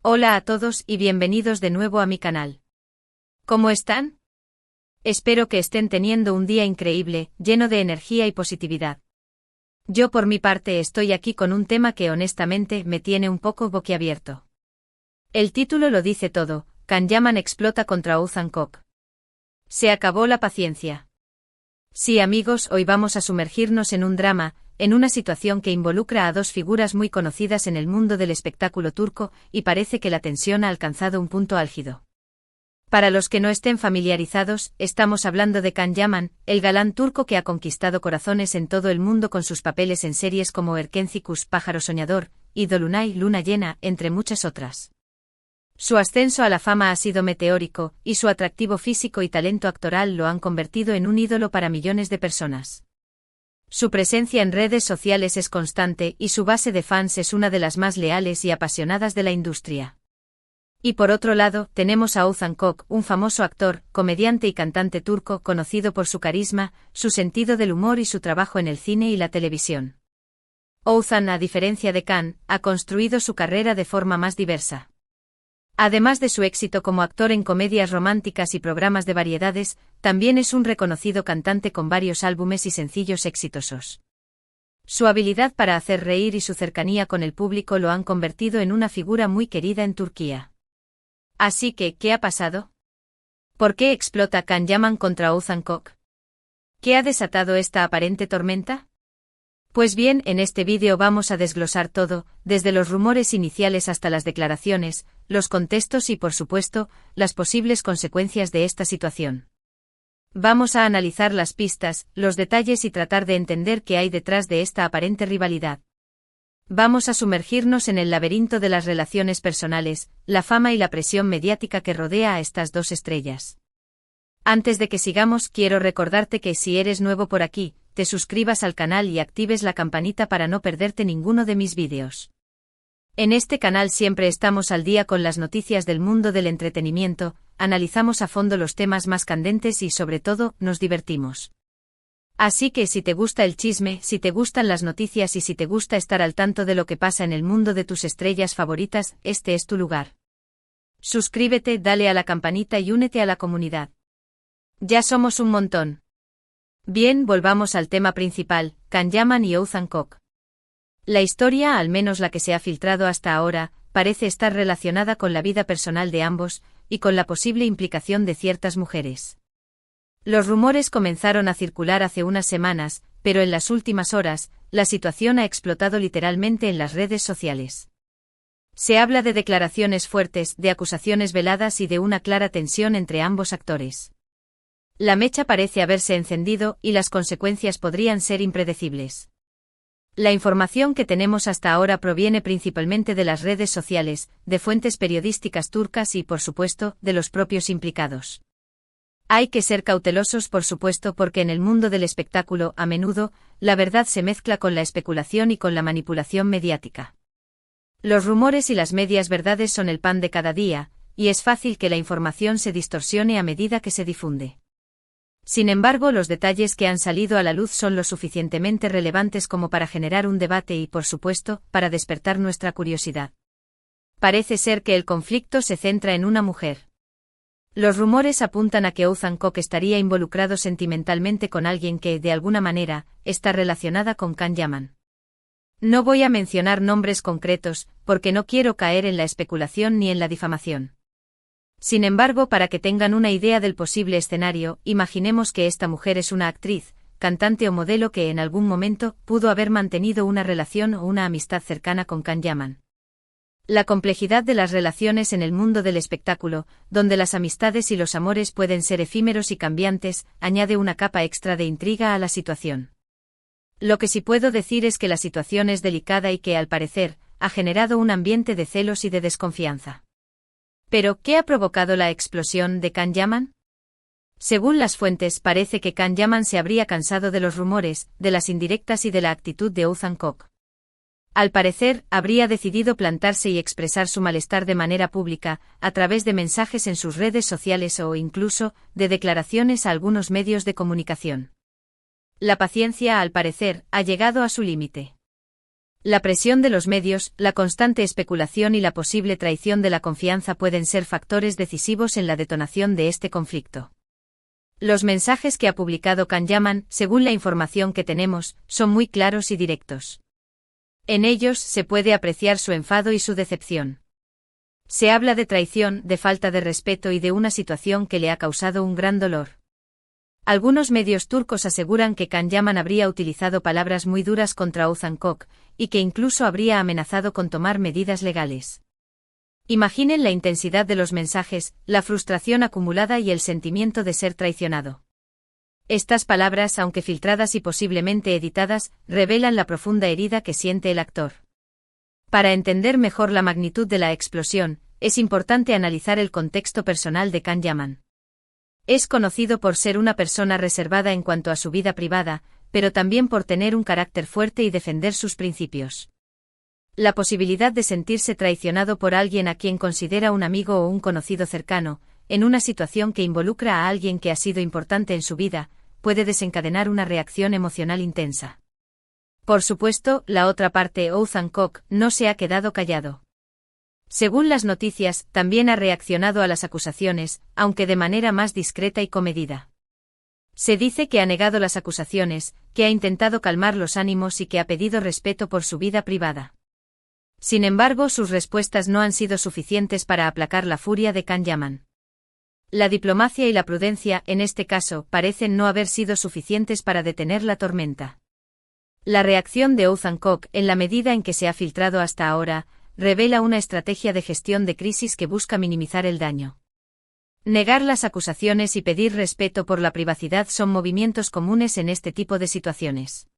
Hola a todos y bienvenidos de nuevo a mi canal. ¿Cómo están? Espero que estén teniendo un día increíble, lleno de energía y positividad. Yo por mi parte estoy aquí con un tema que honestamente me tiene un poco boquiabierto. El título lo dice todo: Can Yaman explota contra Oğuzhan Koç. Se acabó la paciencia. Sí, amigos, hoy vamos a sumergirnos en un drama, en una situación que involucra a dos figuras muy conocidas en el mundo del espectáculo turco, y parece que la tensión ha alcanzado un punto álgido. Para los que no estén familiarizados, estamos hablando de Can Yaman, el galán turco que ha conquistado corazones en todo el mundo con sus papeles en series como Erkenci Pájaro Soñador, y Dolunay Luna Llena, entre muchas otras. Su ascenso a la fama ha sido meteórico, y su atractivo físico y talento actoral lo han convertido en un ídolo para millones de personas. Su presencia en redes sociales es constante y su base de fans es una de las más leales y apasionadas de la industria. Y por otro lado, tenemos a Oğuzhan Koç, un famoso actor, comediante y cantante turco conocido por su carisma, su sentido del humor y su trabajo en el cine y la televisión. Oğuzhan, a diferencia de Can, ha construido su carrera de forma más diversa. Además de su éxito como actor en comedias románticas y programas de variedades, también es un reconocido cantante con varios álbumes y sencillos exitosos. Su habilidad para hacer reír y su cercanía con el público lo han convertido en una figura muy querida en Turquía. Así que, ¿qué ha pasado? ¿Por qué explota Can Yaman contra Oğuzhan Koç? ¿Qué ha desatado esta aparente tormenta? Pues bien, en este vídeo vamos a desglosar todo, desde los rumores iniciales hasta las declaraciones, los contextos y por supuesto, las posibles consecuencias de esta situación. Vamos a analizar las pistas, los detalles y tratar de entender qué hay detrás de esta aparente rivalidad. Vamos a sumergirnos en el laberinto de las relaciones personales, la fama y la presión mediática que rodea a estas dos estrellas. Antes de que sigamos, quiero recordarte que si eres nuevo por aquí, te suscribas al canal y actives la campanita para no perderte ninguno de mis vídeos. En este canal siempre estamos al día con las noticias del mundo del entretenimiento, analizamos a fondo los temas más candentes y sobre todo, nos divertimos. Así que si te gusta el chisme, si te gustan las noticias y si te gusta estar al tanto de lo que pasa en el mundo de tus estrellas favoritas, este es tu lugar. Suscríbete, dale a la campanita y únete a la comunidad. Ya somos un montón. Bien, volvamos al tema principal, Can Yaman y Oğuzhan Koç. La historia, al menos la que se ha filtrado hasta ahora, parece estar relacionada con la vida personal de ambos, y con la posible implicación de ciertas mujeres. Los rumores comenzaron a circular hace unas semanas, pero en las últimas horas, la situación ha explotado literalmente en las redes sociales. Se habla de declaraciones fuertes, de acusaciones veladas y de una clara tensión entre ambos actores. La mecha parece haberse encendido y las consecuencias podrían ser impredecibles. La información que tenemos hasta ahora proviene principalmente de las redes sociales, de fuentes periodísticas turcas y, por supuesto, de los propios implicados. Hay que ser cautelosos, por supuesto, porque en el mundo del espectáculo, a menudo, la verdad se mezcla con la especulación y con la manipulación mediática. Los rumores y las medias verdades son el pan de cada día, y es fácil que la información se distorsione a medida que se difunde. Sin embargo, los detalles que han salido a la luz son lo suficientemente relevantes como para generar un debate y, por supuesto, para despertar nuestra curiosidad. Parece ser que el conflicto se centra en una mujer. Los rumores apuntan a que Oğuzhan Koç estaría involucrado sentimentalmente con alguien que, de alguna manera, está relacionada con Can Yaman. No voy a mencionar nombres concretos, porque no quiero caer en la especulación ni en la difamación. Sin embargo, para que tengan una idea del posible escenario, imaginemos que esta mujer es una actriz, cantante o modelo que en algún momento pudo haber mantenido una relación o una amistad cercana con Can Yaman. La complejidad de las relaciones en el mundo del espectáculo, donde las amistades y los amores pueden ser efímeros y cambiantes, añade una capa extra de intriga a la situación. Lo que sí puedo decir es que la situación es delicada y que, al parecer, ha generado un ambiente de celos y de desconfianza. Pero, ¿qué ha provocado la explosión de Can Yaman? Según las fuentes, parece que Can Yaman se habría cansado de los rumores, de las indirectas y de la actitud de Oğuzhan Koç. Al parecer, habría decidido plantarse y expresar su malestar de manera pública, a través de mensajes en sus redes sociales o incluso, de declaraciones a algunos medios de comunicación. La paciencia, al parecer, ha llegado a su límite. La presión de los medios, la constante especulación y la posible traición de la confianza pueden ser factores decisivos en la detonación de este conflicto. Los mensajes que ha publicado Can Yaman, según la información que tenemos, son muy claros y directos. En ellos se puede apreciar su enfado y su decepción. Se habla de traición, de falta de respeto y de una situación que le ha causado un gran dolor. Algunos medios turcos aseguran que Can Yaman habría utilizado palabras muy duras contra Oğuzhan Koç, y que incluso habría amenazado con tomar medidas legales. Imaginen la intensidad de los mensajes, la frustración acumulada y el sentimiento de ser traicionado. Estas palabras, aunque filtradas y posiblemente editadas, revelan la profunda herida que siente el actor. Para entender mejor la magnitud de la explosión, es importante analizar el contexto personal de Can Yaman. Es conocido por ser una persona reservada en cuanto a su vida privada, pero también por tener un carácter fuerte y defender sus principios. La posibilidad de sentirse traicionado por alguien a quien considera un amigo o un conocido cercano, en una situación que involucra a alguien que ha sido importante en su vida, puede desencadenar una reacción emocional intensa. Por supuesto, la otra parte, Oğuzhan Koç, no se ha quedado callado. Según las noticias, también ha reaccionado a las acusaciones, aunque de manera más discreta y comedida. Se dice que ha negado las acusaciones, que ha intentado calmar los ánimos y que ha pedido respeto por su vida privada. Sin embargo, sus respuestas no han sido suficientes para aplacar la furia de Can Yaman. La diplomacia y la prudencia, en este caso, parecen no haber sido suficientes para detener la tormenta. La reacción de Oğuzhan Koç, en la medida en que se ha filtrado hasta ahora, revela una estrategia de gestión de crisis que busca minimizar el daño. Negar las acusaciones y pedir respeto por la privacidad son movimientos comunes en este tipo de situaciones.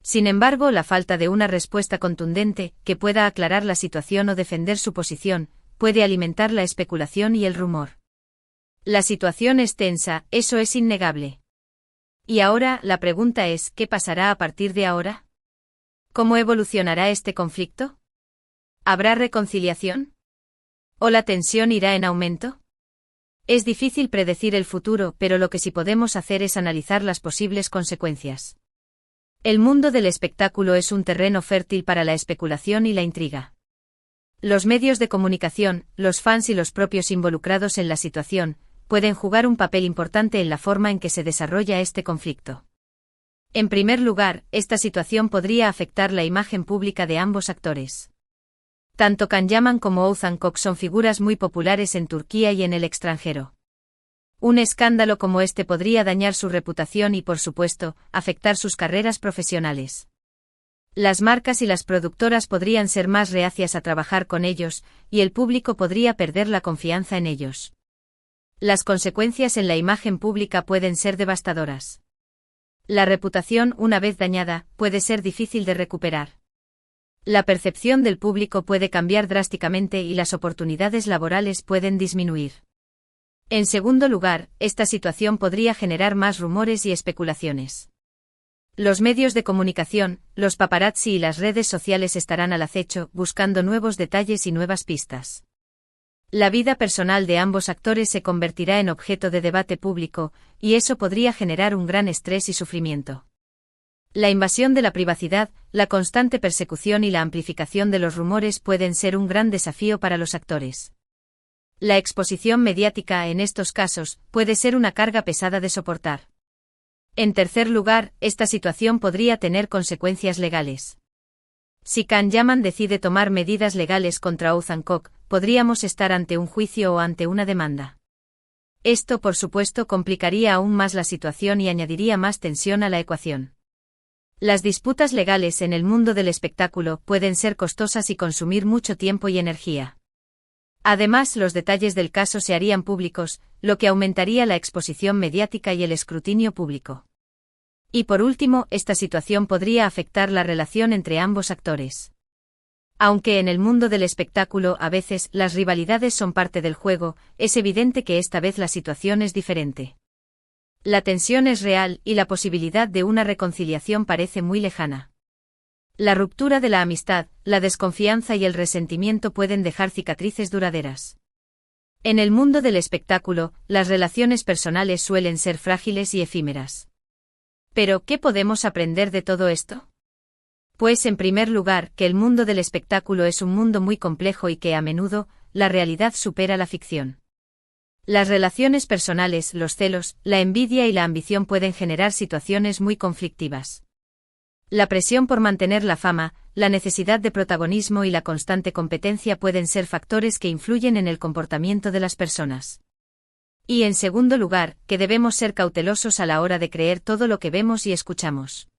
Sin embargo, la falta de una respuesta contundente, que pueda aclarar la situación o defender su posición, puede alimentar la especulación y el rumor. La situación es tensa, eso es innegable. Y ahora, la pregunta es, ¿qué pasará a partir de ahora? ¿Cómo evolucionará este conflicto? ¿Habrá reconciliación? ¿O la tensión irá en aumento? Es difícil predecir el futuro, pero lo que sí podemos hacer es analizar las posibles consecuencias. El mundo del espectáculo es un terreno fértil para la especulación y la intriga. Los medios de comunicación, los fans y los propios involucrados en la situación, pueden jugar un papel importante en la forma en que se desarrolla este conflicto. En primer lugar, esta situación podría afectar la imagen pública de ambos actores. Tanto Can Yaman como Oğuzhan Koç son figuras muy populares en Turquía y en el extranjero. Un escándalo como este podría dañar su reputación y, por supuesto, afectar sus carreras profesionales. Las marcas y las productoras podrían ser más reacias a trabajar con ellos, y el público podría perder la confianza en ellos. Las consecuencias en la imagen pública pueden ser devastadoras. La reputación, una vez dañada, puede ser difícil de recuperar. La percepción del público puede cambiar drásticamente y las oportunidades laborales pueden disminuir. En segundo lugar, esta situación podría generar más rumores y especulaciones. Los medios de comunicación, los paparazzi y las redes sociales estarán al acecho, buscando nuevos detalles y nuevas pistas. La vida personal de ambos actores se convertirá en objeto de debate público, y eso podría generar un gran estrés y sufrimiento. La invasión de la privacidad, la constante persecución y la amplificación de los rumores pueden ser un gran desafío para los actores. La exposición mediática en estos casos puede ser una carga pesada de soportar. En tercer lugar, esta situación podría tener consecuencias legales. Si Can Yaman decide tomar medidas legales contra Oğuzhan Koç, podríamos estar ante un juicio o ante una demanda. Esto, por supuesto, complicaría aún más la situación y añadiría más tensión a la ecuación. Las disputas legales en el mundo del espectáculo pueden ser costosas y consumir mucho tiempo y energía. Además, los detalles del caso se harían públicos, lo que aumentaría la exposición mediática y el escrutinio público. Y por último, esta situación podría afectar la relación entre ambos actores. Aunque en el mundo del espectáculo a veces las rivalidades son parte del juego, es evidente que esta vez la situación es diferente. La tensión es real y la posibilidad de una reconciliación parece muy lejana. La ruptura de la amistad, la desconfianza y el resentimiento pueden dejar cicatrices duraderas. En el mundo del espectáculo, las relaciones personales suelen ser frágiles y efímeras. Pero, ¿qué podemos aprender de todo esto? Pues en primer lugar, que el mundo del espectáculo es un mundo muy complejo y que a menudo, la realidad supera la ficción. Las relaciones personales, los celos, la envidia y la ambición pueden generar situaciones muy conflictivas. La presión por mantener la fama, la necesidad de protagonismo y la constante competencia pueden ser factores que influyen en el comportamiento de las personas. Y en segundo lugar, que debemos ser cautelosos a la hora de creer todo lo que vemos y escuchamos.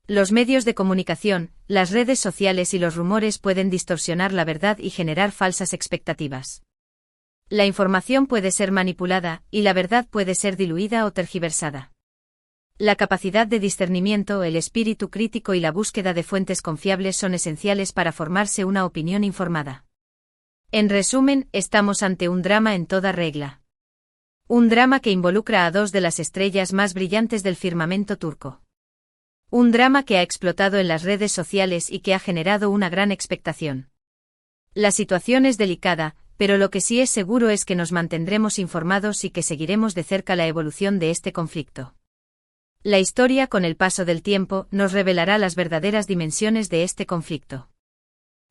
Los medios de comunicación, las redes sociales y los rumores pueden distorsionar la verdad y generar falsas expectativas. La información puede ser manipulada, y la verdad puede ser diluida o tergiversada. La capacidad de discernimiento, el espíritu crítico y la búsqueda de fuentes confiables son esenciales para formarse una opinión informada. En resumen, estamos ante un drama en toda regla. Un drama que involucra a dos de las estrellas más brillantes del firmamento turco. Un drama que ha explotado en las redes sociales y que ha generado una gran expectación. La situación es delicada, pero lo que sí es seguro es que nos mantendremos informados y que seguiremos de cerca la evolución de este conflicto. La historia, con el paso del tiempo, nos revelará las verdaderas dimensiones de este conflicto.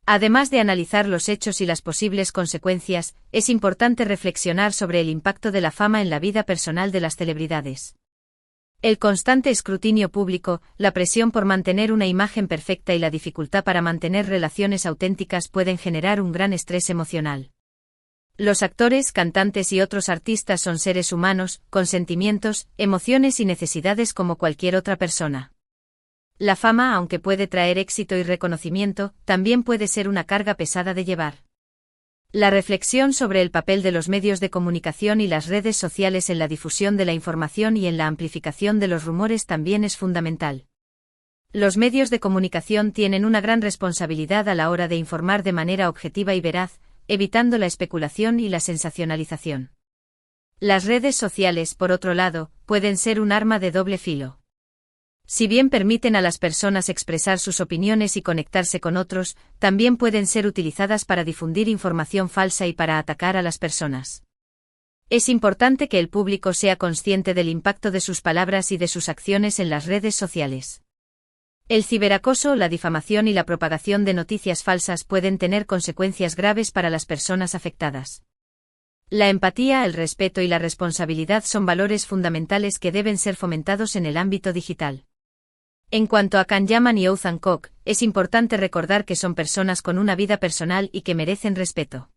Además de analizar los hechos y las posibles consecuencias, es importante reflexionar sobre el impacto de la fama en la vida personal de las celebridades. El constante escrutinio público, la presión por mantener una imagen perfecta y la dificultad para mantener relaciones auténticas pueden generar un gran estrés emocional. Los actores, cantantes y otros artistas son seres humanos, con sentimientos, emociones y necesidades como cualquier otra persona. La fama, aunque puede traer éxito y reconocimiento, también puede ser una carga pesada de llevar. La reflexión sobre el papel de los medios de comunicación y las redes sociales en la difusión de la información y en la amplificación de los rumores también es fundamental. Los medios de comunicación tienen una gran responsabilidad a la hora de informar de manera objetiva y veraz, evitando la especulación y la sensacionalización. Las redes sociales, por otro lado, pueden ser un arma de doble filo. Si bien permiten a las personas expresar sus opiniones y conectarse con otros, también pueden ser utilizadas para difundir información falsa y para atacar a las personas. Es importante que el público sea consciente del impacto de sus palabras y de sus acciones en las redes sociales. El ciberacoso, la difamación y la propagación de noticias falsas pueden tener consecuencias graves para las personas afectadas. La empatía, el respeto y la responsabilidad son valores fundamentales que deben ser fomentados en el ámbito digital. En cuanto a Can Yaman y Oğuzhan Koç, es importante recordar que son personas con una vida personal y que merecen respeto.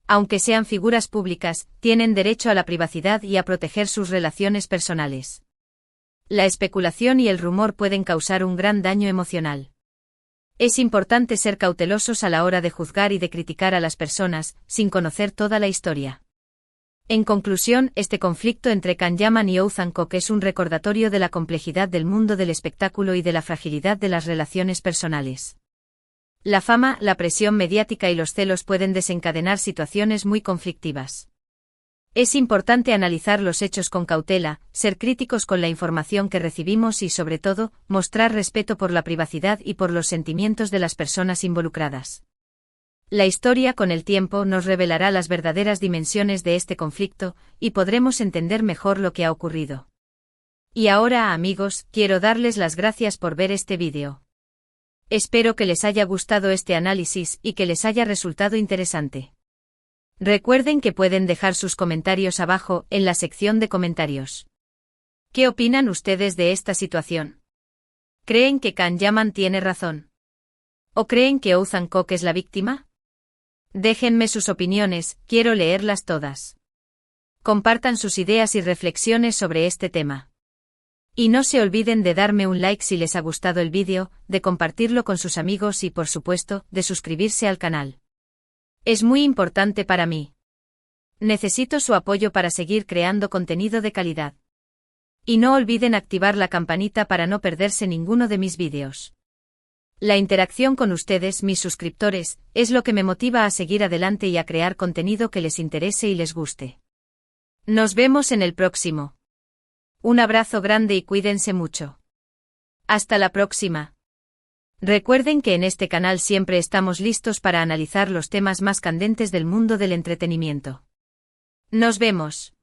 Aunque sean figuras públicas, tienen derecho a la privacidad y a proteger sus relaciones personales. La especulación y el rumor pueden causar un gran daño emocional. Es importante ser cautelosos a la hora de juzgar y de criticar a las personas, sin conocer toda la historia. En conclusión, este conflicto entre Can Yaman y Oğuzhan Koç es un recordatorio de la complejidad del mundo del espectáculo y de la fragilidad de las relaciones personales. La fama, la presión mediática y los celos pueden desencadenar situaciones muy conflictivas. Es importante analizar los hechos con cautela, ser críticos con la información que recibimos y, sobre todo, mostrar respeto por la privacidad y por los sentimientos de las personas involucradas. La historia, con el tiempo, nos revelará las verdaderas dimensiones de este conflicto, y podremos entender mejor lo que ha ocurrido. Y ahora, amigos, quiero darles las gracias por ver este vídeo. Espero que les haya gustado este análisis y que les haya resultado interesante. Recuerden que pueden dejar sus comentarios abajo, en la sección de comentarios. ¿Qué opinan ustedes de esta situación? ¿Creen que Can Yaman tiene razón? ¿O creen que Oğuzhan Koç es la víctima? Déjenme sus opiniones, quiero leerlas todas. Compartan sus ideas y reflexiones sobre este tema. Y no se olviden de darme un like si les ha gustado el vídeo, de compartirlo con sus amigos y, por supuesto, de suscribirse al canal. Es muy importante para mí. Necesito su apoyo para seguir creando contenido de calidad. Y no olviden activar la campanita para no perderse ninguno de mis vídeos. La interacción con ustedes, mis suscriptores, es lo que me motiva a seguir adelante y a crear contenido que les interese y les guste. Nos vemos en el próximo. Un abrazo grande y cuídense mucho. Hasta la próxima. Recuerden que en este canal siempre estamos listos para analizar los temas más candentes del mundo del entretenimiento. Nos vemos.